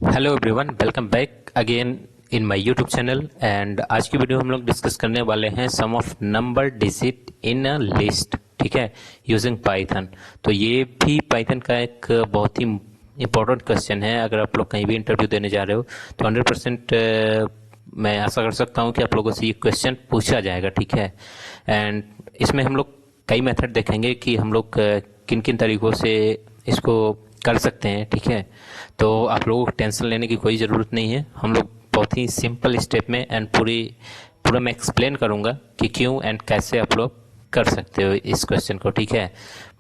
Hello everyone, welcome back again in my YouTube channel. And आज की video हम लोग डिस्कस करने वाले हैं sum of number digit in a list, ठीक है, यूजिंग पाइथन। तो ये भी पाइथन का एक बहुत ही इम्पोर्टेंट क्वेश्चन है। अगर आप लोग कहीं भी इंटरव्यू देने जा रहे हो तो 100% मैं आशा कर सकता हूँ कि आप लोगों से ये क्वेश्चन पूछा जाएगा, ठीक है। एंड इसमें हम लोग कई मेथड देखेंगे कि हम लोग किन किन तरीक़ों से इसको कर सकते हैं, ठीक है। तो आप लोगों को टेंशन लेने की कोई ज़रूरत नहीं है। हम लोग बहुत ही सिंपल स्टेप में एंड पूरा मैं एक्सप्लेन करूँगा कि क्यों एंड कैसे आप लोग कर सकते हो इस क्वेश्चन को, ठीक है।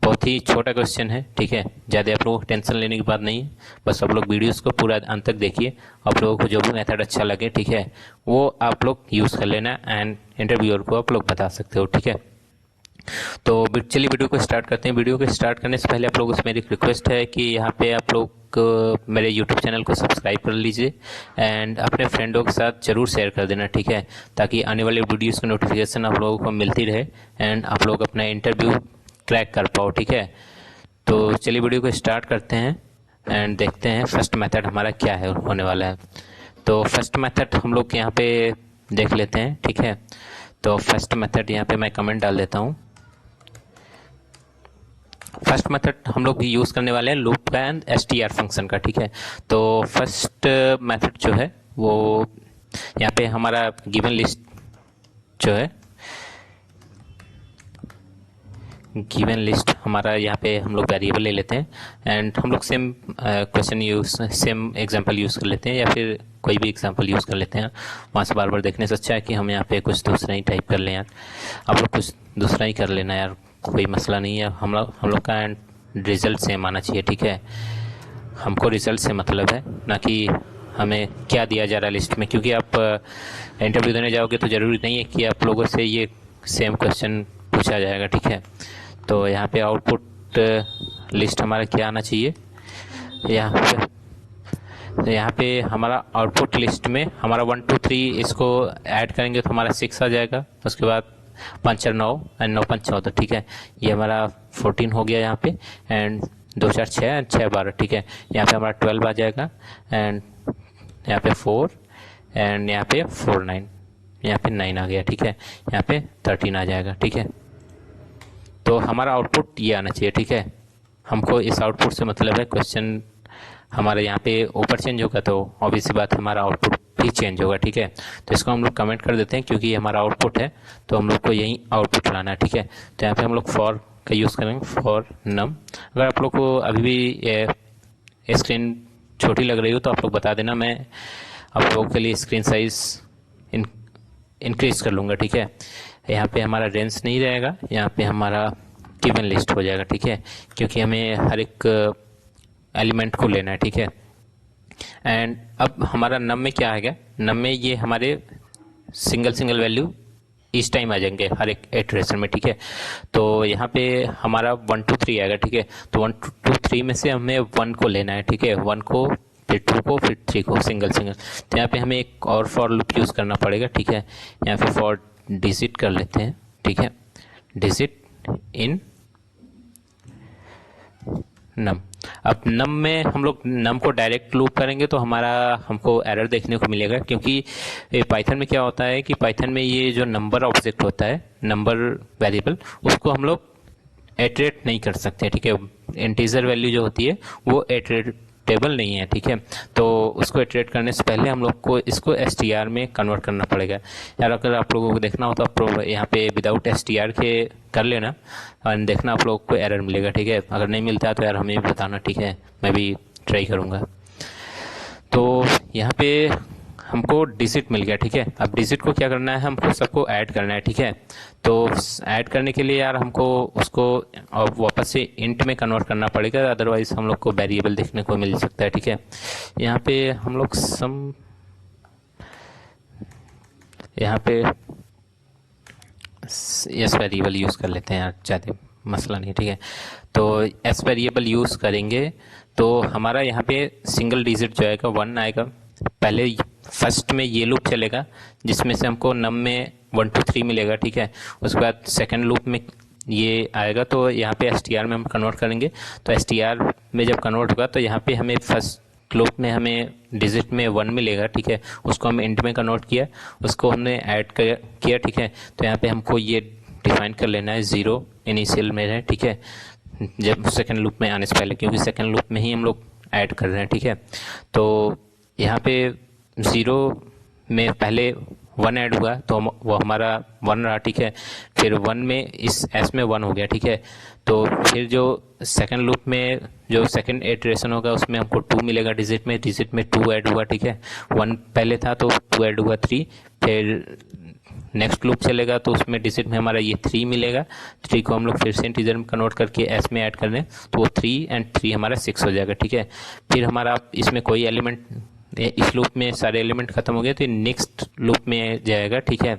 बहुत ही छोटा क्वेश्चन है, ठीक है, ज़्यादा आप लोगों को टेंशन लेने की बात नहीं है। बस आप लोग वीडियोस को पूरा अंत तक देखिए। आप लोगों को जो भी मेथड अच्छा लगे, ठीक है, वो आप लोग यूज़ कर लेना एंड इंटरव्यूअर को आप लोग बता सकते हो, ठीक है। तो चलिए वीडियो को स्टार्ट करते हैं। वीडियो को स्टार्ट करने से पहले आप लोगों से मेरी रिक्वेस्ट है कि यहाँ पे आप लोग मेरे यूट्यूब चैनल को सब्सक्राइब कर लीजिए एंड अपने फ्रेंडों के साथ ज़रूर शेयर कर देना, ठीक है, ताकि आने वाले वीडियोस की नोटिफिकेशन आप लोगों को मिलती रहे एंड आप लोग अपना इंटरव्यू क्रैक कर पाओ, ठीक है। तो चलिए वीडियो को स्टार्ट करते हैं एंड देखते हैं फर्स्ट मेथड हमारा क्या है होने वाला है। तो फर्स्ट मेथड हम लोग यहाँ पे देख लेते हैं, ठीक है। तो फर्स्ट मेथड यहाँ पे मैं कमेंट डाल देता हूँ। फर्स्ट मेथड हम लोग यूज़ करने वाले हैं लूप का एंड str फंक्शन का, ठीक है। तो फर्स्ट मेथड जो है वो यहाँ पे हमारा गिवन लिस्ट जो है, गिवन लिस्ट हमारा यहाँ पे हम लोग वेरिएबल ले लेते हैं एंड हम लोग same question same example use कर लेते हैं या फिर कोई भी एग्जांपल यूज़ कर लेते हैं। वहाँ से बार बार देखने से अच्छा है कि हम यहाँ पे कुछ दूसरा ही टाइप कर लें यार। आप लोग कुछ दूसरा ही कर लेना यार, कोई मसला नहीं है। हम लोग का रिजल्ट सेम आना चाहिए, ठीक है। हमको रिजल्ट से मतलब है, ना कि हमें क्या दिया जा रहा है लिस्ट में। क्योंकि आप इंटरव्यू देने जाओगे तो ज़रूरी नहीं है कि आप लोगों से ये सेम क्वेश्चन पूछा जाएगा, ठीक है। तो यहाँ पे आउटपुट लिस्ट हमारा क्या आना चाहिए, यहाँ पे हमारा आउटपुट लिस्ट में हमारा 1 2 3 इसको ऐड करेंगे तो हमारा 6 आ जाएगा। उसके बाद 5 4 9 एंड 9 5 14, ठीक है। ये हमारा 14 हो गया यहाँ पे एंड 2 4 6 एंड 6 12, ठीक है। यहाँ पे हमारा 12 आ जाएगा एंड यहाँ पे 4 एंड यहाँ पे 4 9, यहाँ पे 9 आ गया, ठीक है। यहाँ पे 13 आ जाएगा, ठीक है। तो हमारा आउटपुट ये आना चाहिए, ठीक है। हमको इस आउटपुट से मतलब है क्वेश्चन हमारे यहाँ पे ऊपर चेंज होगा तो ऑब्वियस सी बात हमारा आउटपुट भी चेंज होगा, ठीक है। तो इसको हम लोग कमेंट कर देते हैं क्योंकि ये हमारा आउटपुट है तो हम लोग को यही आउटपुट लाना है, ठीक है। तो यहाँ पे हम लोग फॉर का यूज़ करेंगे, फॉर नम। अगर आप लोग को अभी भी स्क्रीन छोटी लग रही हो तो आप लोग बता देना, मैं आप लोगों के लिए स्क्रीन साइज इंक्रीज कर लूँगा, ठीक है। यहाँ पे हमारा रेंज नहीं रहेगा, यहाँ पे हमारा गिवन लिस्ट हो जाएगा, ठीक है, क्योंकि हमें हर एक एलिमेंट को लेना है, ठीक है। एंड अब हमारा नम में क्या आएगा, नम में ये हमारे सिंगल वैल्यू इस टाइम आ जाएंगे हर एक इटरेशन में, ठीक है। तो यहाँ पे हमारा 1 2 3 आएगा, ठीक है। तो 1 2 3 में से हमें 1 को लेना है, ठीक है। 1 को, फिर 2 को, फिर 3 को, सिंगल। तो यहाँ पे हमें एक और फॉर लूप यूज़ करना पड़ेगा, ठीक है। यहाँ पे फॉर डिजिट कर लेते हैं, ठीक है, डिजिट इन नम। अब नम में हम लोग नम को डायरेक्ट लूप करेंगे तो हमको एरर देखने को मिलेगा, क्योंकि पाइथन में क्या होता है कि पाइथन में ये जो नंबर ऑब्जेक्ट होता है, नंबर वेरिएबल, उसको हम लोग इटरेट नहीं कर सकते, ठीक है। इंटीजर वैल्यू जो होती है वो इटरेटेबल नहीं है, ठीक है। तो उसको इटरेट करने से पहले हम लोग को इसको str में कन्वर्ट करना पड़ेगा यार। अगर आप लोगों को देखना हो तो आप यहाँ पे विदाउट str के कर लेना और देखना आप लोग को एरर मिलेगा, ठीक है। अगर नहीं मिलता है तो यार हमें भी बताना, ठीक है, मैं भी ट्राई करूँगा। तो यहाँ पे हमको डिजिट मिल गया, ठीक है। अब डिजिट को क्या करना है, हमको सबको ऐड करना है, ठीक है। तो ऐड करने के लिए यार हमको उसको वापस से इंट में कन्वर्ट करना पड़ेगा, अदरवाइज हम लोग को वेरिएबल देखने को मिल सकता है, ठीक है। यहाँ पे हम लोग यहाँ पे एस वेरिएबल यूज़ कर लेते हैं यार, ज़्यादा मसला नहीं, ठीक है। तो एस वेरिएबल यूज़ करेंगे तो हमारा यहाँ पे सिंगल डिजिट जो आएगा 1 आएगा। पहले फर्स्ट में ये लूप चलेगा जिसमें से हमको नम में 1 2 3 मिलेगा, ठीक है। उसके बाद सेकंड लूप में ये आएगा तो यहाँ पे str में हम कन्वर्ट करेंगे। तो str में जब कन्वर्ट होगा तो यहाँ पे हमें फर्स्ट लूप में हमें डिजिट में 1 मिलेगा, ठीक है, उसको हम इंट में कन्वर्ट किया, उसको हमने ऐड किया, ठीक है। तो यहाँ पे हमको ये डिफाइन कर लेना है 0 इनिशियल में है, ठीक है, जब सेकंड लूप में आने से पहले, क्योंकि सेकंड लूप में ही हम लोग ऐड कर रहे हैं, ठीक है। तो यहाँ पे 0 में पहले 1 ऐड हुआ तो वो हमारा 1 रहा, ठीक है। फिर 1 में इस एस में 1 हो गया, ठीक है। तो फिर जो सेकंड लूप में जो सेकंड इटरेशन होगा उसमें हमको 2 मिलेगा डिजिट में 2 ऐड हुआ, ठीक है। 1 पहले था तो 2 ऐड हुआ 3, फिर नेक्स्ट लूप चलेगा तो उसमें डिजिट में हमारा ये 3 मिलेगा, 3 को हम लोग फिर से इंटीजर में कन्वर्ट करके एस में ऐड कर दें तो वो 3 एंड 3 हमारा 6 हो जाएगा, ठीक है। फिर हमारा इसमें कोई एलिमेंट, इस लूप में सारे एलिमेंट खत्म हो गए तो नेक्स्ट लूप में जाएगा, ठीक है।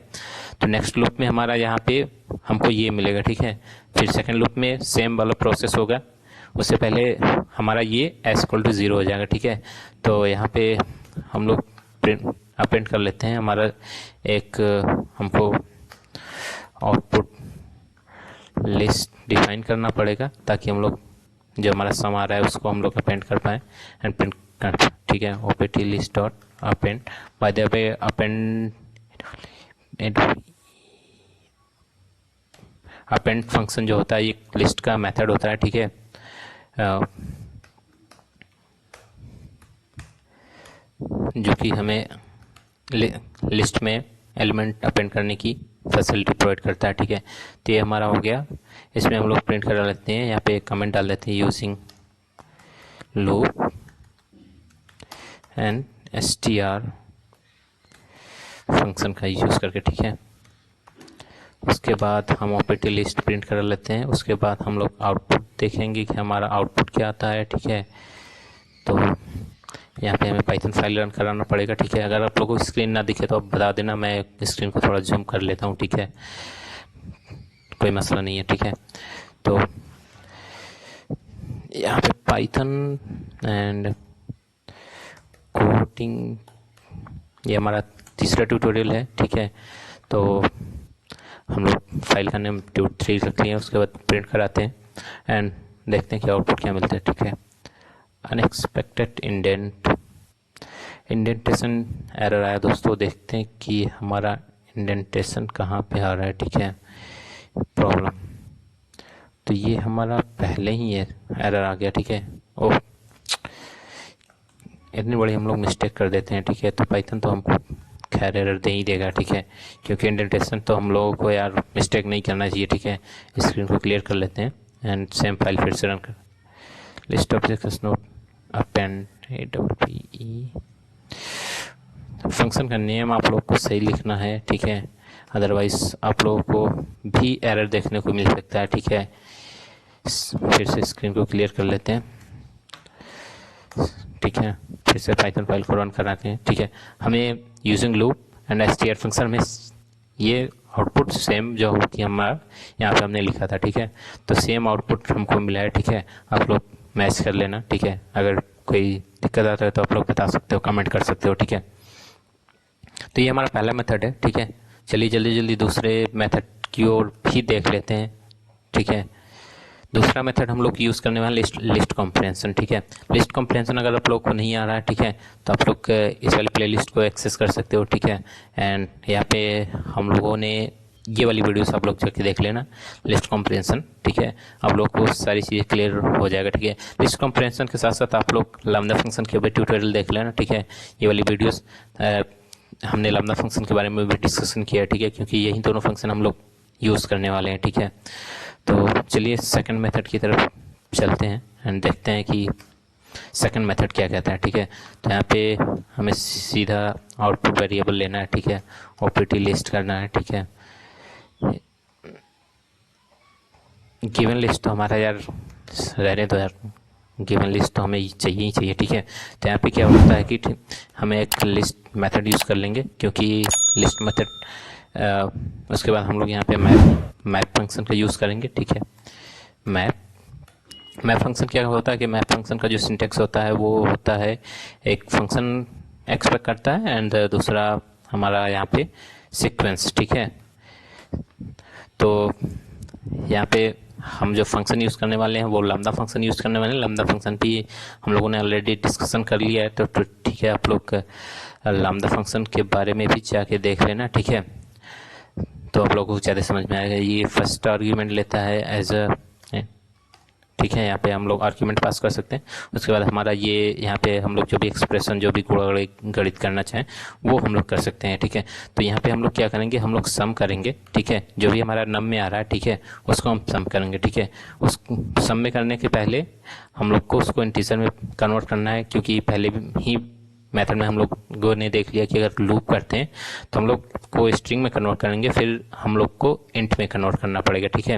तो नेक्स्ट लूप में हमारा यहाँ पे हमको ये मिलेगा, ठीक है। फिर सेकंड लूप में सेम वाला प्रोसेस होगा, उससे पहले हमारा ये s=0 हो जाएगा, ठीक है। तो यहाँ पे हम लोग प्रिंट कर लेते हैं, हमारा एक हमको आउटपुट लिस्ट डिफाइन करना पड़ेगा ताकि हम लोग जो हमारा सम आ रहा है उसको हम लोग अपेंड कर पाएँ एंड प्रिंट कर, ठीक है। opt list dot append, by the way append function जो होता है ये लिस्ट का मेथड होता है, ठीक है। जो कि हमें लिस्ट में एलिमेंट अपेंड करने की फैसिलिटी प्रोवाइड करता है, ठीक है। तो ये हमारा हो गया, इसमें हम लोग प्रिंट करा लेते हैं, यहाँ पे एक कमेंट डाल देते हैं using loop and str function का यूज़ करके, ठीक है। उसके बाद हम opt लिस्ट प्रिंट करा लेते हैं, उसके बाद हम लोग आउटपुट देखेंगे कि हमारा आउटपुट क्या आता है, ठीक है। तो यहाँ पे हमें पाइथन फाइल रन कराना पड़ेगा, ठीक है। अगर आप लोगों को स्क्रीन ना दिखे तो आप बता देना, मैं स्क्रीन को थोड़ा जूम कर लेता हूँ, ठीक है, कोई मसला नहीं है, ठीक है। तो यहाँ पे पाइथन एंड कोडिंग, ये हमारा तीसरा ट्यूटोरियल है, ठीक है। तो हम लोग फाइल का नेम tut3 रख लिए, उसके बाद प्रिंट कराते हैं एंड देखते हैं कि आउटपुट क्या मिलता है, ठीक है। अनएक्सपेक्टेड इंडेंटेशन एरर आया दोस्तों, देखते हैं कि हमारा इंडेंटेशन कहाँ पे आ रहा है, ठीक है, प्रॉब्लम। तो ये हमारा पहले ही एरर आ गया, ठीक है। ओह, इतनी बड़ी हम लोग मिस्टेक कर देते हैं, ठीक है। तो पाइथन तो हमको खैर एरर दे ही देगा, ठीक है, क्योंकि इंडेंटेशन तो हम लोगों को यार मिस्टेक नहीं करना चाहिए, ठीक है। स्क्रीन को क्लियर कर लेते हैं एंड सेम फाइल फिर से रन कर, list objects note append APPE function का नेम आप लोग को सही लिखना है, ठीक है, अदरवाइज आप लोगों को भी एरर देखने को मिल सकता है, ठीक है। फिर से स्क्रीन को क्लियर कर लेते हैं, ठीक है, फिर से पाइथन फाइल को रन कराते हैं, ठीक है। हमें using loop and str function में ये आउटपुट सेम जो होती है हमारा यहाँ पे हमने लिखा था, ठीक है। तो सेम आउटपुट हमको मिला है, ठीक है। आप लोग मैच कर लेना, ठीक है। अगर कोई दिक्कत आता है तो आप लोग बता सकते हो, कमेंट कर सकते हो, ठीक है। तो ये हमारा पहला मेथड है, ठीक है। चलिए जल्दी जल्दी दूसरे मेथड की ओर भी देख लेते हैं, ठीक है। दूसरा मेथड हम लोग यूज़ करने वाले लिस्ट कॉम्प्रिहेंशन, ठीक है। लिस्ट कॉम्प्रिहेंशन अगर आप लोग को नहीं आ रहा है, ठीक है, तो आप लोग इस वाली प्लेलिस्ट को एक्सेस कर सकते हो, ठीक है। एंड यहाँ पे हम लोगों ने ये वाली वीडियोस आप लोग जाके देख लेना, लिस्ट कॉम्प्रिहेंशन, ठीक है। आप लोग को सारी चीज़ें क्लियर हो जाएगा, ठीक है। लिस्ट कॉम्प्रिहेंशन के साथ साथ आप लोग लैम्डा फंक्शन के भी ट्यूटोरियल देख लेना, ठीक है। ये वाली वीडियोस हमने लैम्डा फंक्शन के बारे में भी डिस्कशन किया है, ठीक है, क्योंकि यही दोनों फंक्शन हम लोग यूज़ करने वाले हैं, ठीक है। तो चलिए सेकंड मेथड की तरफ चलते हैं एंड देखते हैं कि सेकंड मेथड क्या कहता है, ठीक है। तो यहाँ पे हमें सीधा आउटपुट वेरिएबल लेना है, ठीक है, opt लिस्ट करना है, ठीक है। गिवन लिस्ट तो हमारा यार रहने दो यार, गिवन लिस्ट तो हमें चाहिए ही चाहिए, ठीक है। तो यहाँ पे क्या होता है कि हमें एक लिस्ट मेथड यूज़ कर लेंगे, क्योंकि लिस्ट मेथड उसके बाद हम लोग यहाँ पे मैप फंक्शन का यूज़ करेंगे, ठीक है। मैप फंक्शन क्या होता है कि मैप फंक्शन का जो सिंटेक्स होता है वो होता है, एक फंक्शन एक्सपेक्ट करता है एंड दूसरा हमारा यहाँ पे सीक्वेंस, ठीक है। तो यहाँ पे हम जो फंक्शन यूज़ करने वाले हैं वो लैम्डा फंक्शन यूज़ करने वाले हैं। लैम्डा फंक्शन भी हम लोगों ने ऑलरेडी डिस्कशन कर लिया है, तो ठीक है, आप लोग लैम्डा फंक्शन के बारे में भी जाके देख लेना, ठीक है। तो आप लोगों को ज़्यादा समझ में आएगा। ये फर्स्ट आर्ग्यूमेंट लेता है एज अ, ठीक है, यहाँ पे हम लोग आर्ग्यूमेंट पास कर सकते हैं। उसके बाद हमारा ये यहाँ पे हम लोग जो भी एक्सप्रेशन, जो भी गणित करना चाहें वो हम लोग कर सकते हैं, ठीक है। तो यहाँ पे हम लोग क्या करेंगे, हम लोग सम करेंगे, ठीक है। जो भी हमारा नम में आ रहा है, ठीक है, उसको हम सम करेंगे, ठीक है। उस सम में करने के पहले हम लोग को उसको इंटीजर में कन्वर्ट करना है, क्योंकि पहले ही मेथड में हम लोगों ने देख लिया कि अगर लूप करते हैं तो हम लोग को स्ट्रिंग में कन्वर्ट करेंगे, फिर हम लोग को इंट में कन्वर्ट करना पड़ेगा, ठीक है।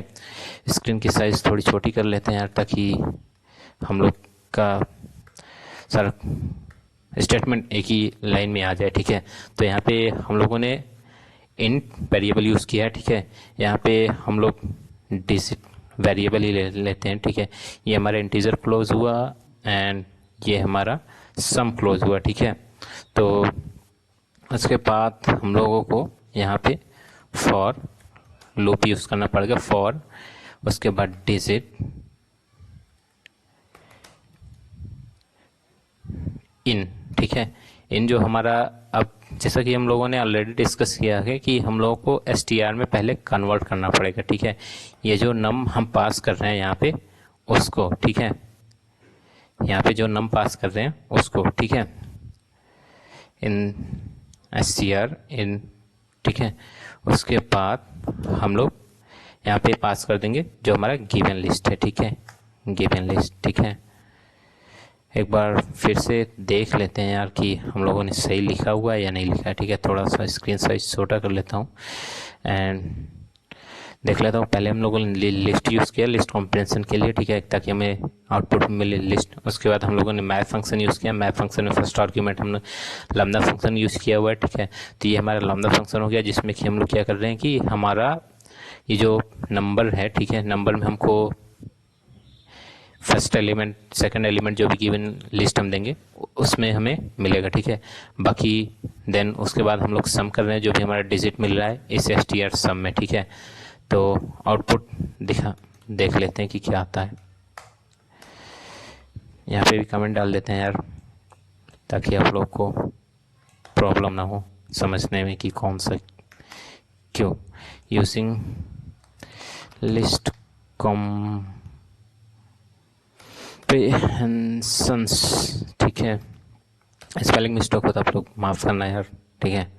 स्क्रीन की साइज़ थोड़ी छोटी कर लेते हैं यार, ताकि हम लोग का सारा स्टेटमेंट एक ही लाइन में आ जाए, ठीक है। तो यहाँ पे हम लोगों ने इंट वेरिएबल यूज़ किया है, ठीक है। यहाँ पे हम लोग डिजिट वेरिएबल ही लेते हैं, ठीक है। ये हमारा इंटीजर क्लोज हुआ एंड ये हमारा सम क्लोज हुआ, ठीक है। तो उसके बाद हम लोगों को यहाँ पे फॉर लूप यूज़ करना पड़ेगा, फॉर उसके बाद डिजिट इन, ठीक है। इन जो हमारा, अब जैसा कि हम लोगों ने ऑलरेडी डिस्कस किया है कि हम लोगों को str में पहले कन्वर्ट करना पड़ेगा, ठीक है। ये जो नम हम पास कर रहे हैं यहाँ पे उसको, ठीक है, यहाँ पे जो नम पास कर रहे हैं उसको, ठीक है, इन str इन, ठीक है। उसके बाद हम लोग यहाँ पे पास कर देंगे जो हमारा गिवन लिस्ट है, ठीक है, गिवन लिस्ट, ठीक है। एक बार फिर से देख लेते हैं यार कि हम लोगों ने सही लिखा हुआ है या नहीं लिखा है, ठीक है। थोड़ा सा स्क्रीन साइज छोटा कर लेता हूँ एंड देख लेता हूँ। पहले हम लोगों ने लिस्ट यूज़ किया लिस्ट कॉम्प्रिहेंशन के लिए, ठीक है, ताकि हमें आउटपुट मिले लिस्ट। उसके बाद हम लोगों ने मैप फंक्शन यूज़ किया। मैप फंक्शन में फर्स्ट आर्ग्यूमेंट हमने लैम्डा फंक्शन यूज़ किया हुआ है, ठीक है। तो ये हमारा लैम्डा फंक्शन हो गया, जिसमें कि हम लोग क्या कर रहे हैं कि हमारा ये जो नंबर है, ठीक है, नंबर में हमको फर्स्ट एलिमेंट, सेकंड एलिमेंट जो भी गिवन लिस्ट हम देंगे उसमें हमें मिलेगा, ठीक है। बाकी देन उसके बाद हम लोग सम कर रहे हैं जो भी हमारा डिजिट मिल रहा है इस str सम में, ठीक है। तो आउटपुट देख लेते हैं कि क्या आता है। यहाँ पे भी कमेंट डाल देते हैं यार, ताकि आप लोग को प्रॉब्लम ना हो समझने में कि कौन सा क्यों। यूजिंग लिस्ट कॉम्प्रिहेंशंस, ठीक है। स्पेलिंग मिस्टेक हो तो आप लोग माफ़ करना यार, ठीक है।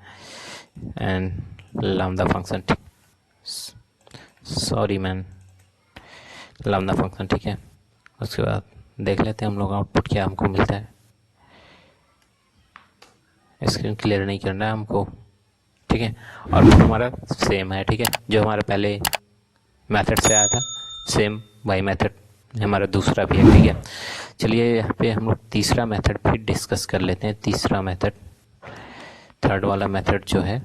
And lambda function, sorry man, lambda function, ठीक है। उसके बाद देख लेते हैं हम लोग आउटपुट क्या हमको मिलता है। स्क्रीन क्लियर नहीं करना है हमको, ठीक है। और हमारा सेम है, ठीक है, जो हमारा पहले मेथड से आया था सेम वही मेथड हमारा दूसरा भी है, ठीक है। चलिए यहाँ पे हम लोग तीसरा मेथड भी डिस्कस कर लेते हैं। तीसरा मेथड, थर्ड वाला मेथड जो है,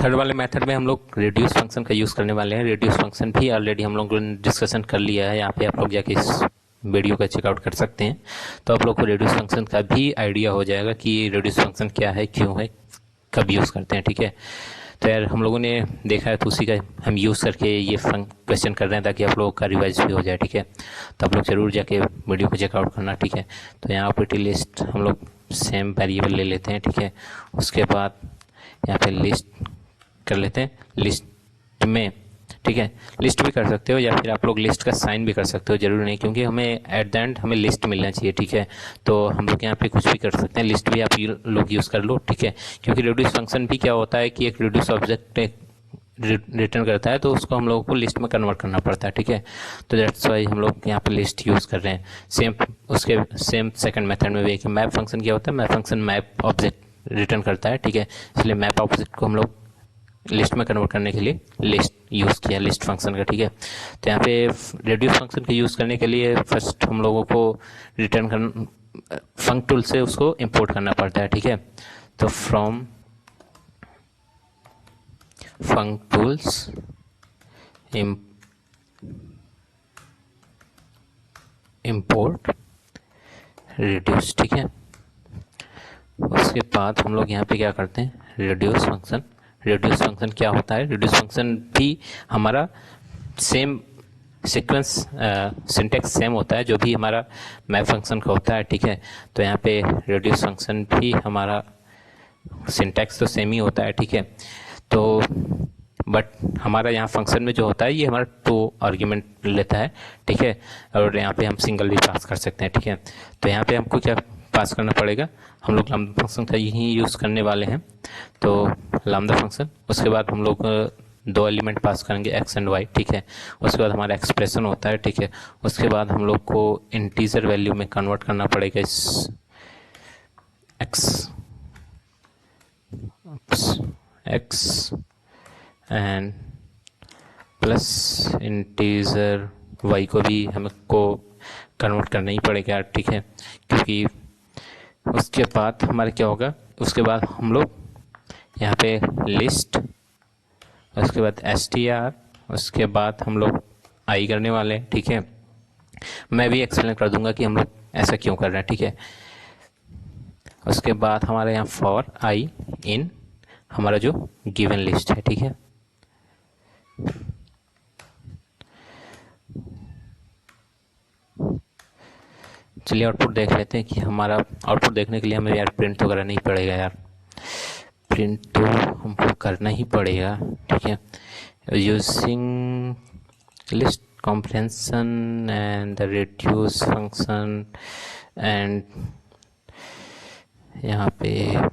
थर्ड वाले मेथड में हम लोग रिड्यूस फंक्शन का यूज़ करने वाले हैं। रिड्यूस फंक्शन भी ऑलरेडी हम लोगों ने डिस्कशन कर लिया है, यहाँ पे आप लोग जाके इस वीडियो का चेकआउट कर सकते हैं। तो आप लोग को रिड्यूस फंक्शन का भी आइडिया हो जाएगा कि रिड्यूस फंक्शन क्या है, क्यों है, कब यूज़ करते हैं, ठीक है। तो यार हम लोगों ने देखा है तो उसी का हम यूज़ करके ये क्वेश्चन कर रहे हैं, ताकि आप लोगों का रिवाइज भी हो जाए, ठीक है। तो आप लोग ज़रूर जाके वीडियो को चेकआउट करना, ठीक है। तो यहाँ पर लिस्ट हम लोग सेम वेरिएबल ले लेते हैं, ठीक है। उसके बाद यहाँ पे लिस्ट कर लेते हैं, लिस्ट में, ठीक है। लिस्ट भी कर सकते हो या फिर आप लोग लिस्ट का साइन भी कर सकते हो, जरूरी नहीं, क्योंकि हमें एट द एंड हमें लिस्ट मिलना चाहिए, ठीक है। तो हम लोग यहाँ पे कुछ भी कर सकते हैं, लिस्ट भी आप लोग यूज़ कर लो, ठीक है। क्योंकि रिड्यूस फंक्शन भी क्या होता है कि एक रिड्यूस ऑब्जेक्ट रिटर्न करता है, तो उसको हम लोगों को लिस्ट में कन्वर्ट करना पड़ता है, ठीक है। तो दैट्स वाई हम लोग यहाँ पे लिस्ट यूज़ कर रहे हैं। सेम उसके सेम सेकंड मेथड में भी एक मैप फंक्शन क्या होता है, map function map object return करता है, ठीक है। इसलिए मैप ऑब्जेक्ट को हम लोग लिस्ट में कन्वर्ट करने के लिए लिस्ट यूज़ किया, लिस्ट फंक्शन का, ठीक है। तो यहाँ पे रिड्यूस फंक्शन का यूज़ करने के लिए फर्स्ट हम लोगों को रिटर्न कर फंक टूल से उसको इंपोर्ट करना पड़ता है, ठीक है। तो from funk tools import reduce, ठीक है। उसके बाद हम लोग यहाँ पे क्या करते हैं, रिड्यूस फंक्शन। रिड्यूस फंक्शन क्या होता है? रिड्यूस फंक्शन भी हमारा सेम सीक्वेंस सिंटेक्स सेम होता है जो भी हमारा मैप फंक्शन का होता है, ठीक है। तो यहाँ पे रिड्यूस फंक्शन भी हमारा सिंटेक्स तो सेम ही होता है, ठीक है। तो बट हमारा यहाँ फंक्शन में जो होता है ये हमारा 2 आर्ग्यूमेंट लेता है, ठीक है। और यहाँ पे हम सिंगल भी पास कर सकते हैं, ठीक है। तो यहाँ पे हमको क्या पास करना पड़ेगा? हम लोग लैम्डा फंक्शन का यही यूज़ करने वाले हैं। तो लैम्डा फंक्शन, उसके बाद हम लोग 2 एलिमेंट पास करेंगे x एंड y, ठीक है। उसके बाद हमारा एक्सप्रेशन होता है, ठीक है। उसके बाद हम लोग को इंटीजर वैल्यू में कन्वर्ट करना पड़ेगा इस x and plus integer y को भी हमको कन्वर्ट करना ही पड़ेगा, ठीक है। क्योंकि उसके बाद हमारा क्या होगा? उसके बाद हम लोग यहाँ पे लिस्ट, उसके बाद str, उसके बाद हम लोग i करने वाले हैं, ठीक है। मैं भी एक्सप्लेन कर दूंगा कि हम लोग ऐसा क्यों कर रहे हैं, ठीक है। उसके बाद हमारे यहाँ फॉर i इन हमारा जो गिवन लिस्ट है, ठीक है। चलिए आउटपुट देख लेते हैं कि हमारा आउटपुट देखने के लिए हमें यार प्रिंट वगैरह नहीं पड़ेगा यार, प्रिंट तो हमको करना ही पड़ेगा, ठीक है। Using list comprehension and the reduce function and यहाँ पे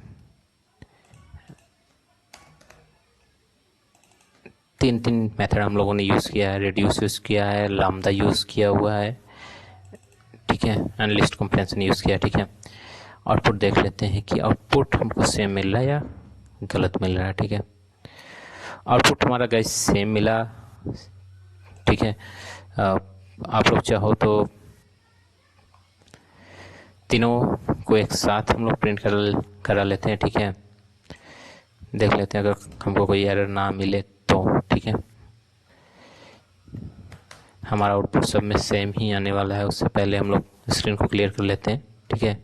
तीन मेथड हम लोगों ने यूज़ किया है। रिड्यूस यूज़ किया है, लैम्डा यूज़ किया हुआ है, ठीक है, एंड लिस्ट कॉम्प्रिहेंशन यूज़ किया, ठीक है। आउटपुट देख लेते हैं कि आउटपुट हमको सेम मिल रहा है या गलत मिल रहा है, ठीक है। आउटपुट हमारा गाइस सेम मिला, ठीक है। आप लोग चाहो तो तीनों को एक साथ हम लोग प्रिंट करा लेते हैं, ठीक है। देख लेते हैं अगर हमको कोई एरर ना मिले तो, ठीक है। हमारा आउटपुट सब में सेम ही आने वाला है। उससे पहले हम लोग स्क्रीन को क्लियर कर लेते हैं, ठीक है।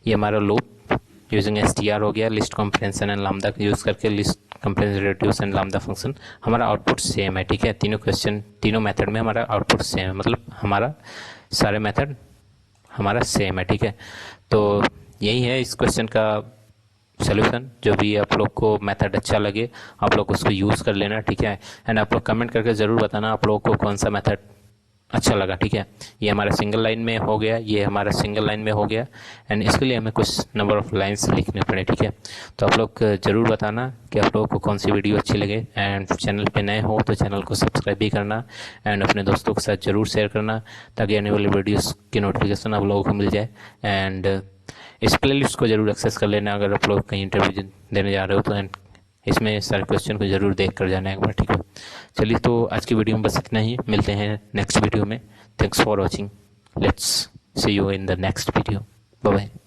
ये हमारा लूप यूजिंग str हो गया, लिस्ट कॉम्प्रिहेंशन एंड लैम्डा का यूज़ करके list comprehension, reduce and lambda function. हमारा आउटपुट सेम है, ठीक है। तीनों मेथड में हमारा आउटपुट सेम है, मतलब हमारा सारे मेथड हमारा सेम है, ठीक है। तो यही है इस क्वेश्चन का सोल्यूशन। जो भी आप लोग को मेथड अच्छा लगे आप लोग उसको यूज़ कर लेना, ठीक है। एंड आप लोग कमेंट करके ज़रूर बताना आप लोगों को कौन सा मेथड अच्छा लगा, ठीक है। ये हमारा सिंगल लाइन में हो गया, ये हमारा सिंगल लाइन में हो गया, एंड इसके लिए हमें कुछ नंबर ऑफ लाइंस लिखने पड़े, ठीक है। तो आप लोग ज़रूर बताना कि आप लोगों को कौन सी वीडियो अच्छी लगे, एंड चैनल पे नए हो तो चैनल को सब्सक्राइब भी करना, एंड अपने दोस्तों के साथ ज़रूर शेयर करना ताकि आने वाली वीडियोज़ की नोटिफिकेशन आप लोगों को मिल जाए। एंड इस प्लेलिस्ट को ज़रूर एक्सेस कर लेना अगर आप लोग कहीं इंटरव्यू देने जा रहे हो तो, एंड इसमें सारे क्वेश्चन को ज़रूर देख कर जाना एक बार, ठीक है। चलिए तो आज की वीडियो में बस इतना ही, मिलते हैं नेक्स्ट वीडियो में। Thanks for watching. Let's see you in the next video. Bye bye.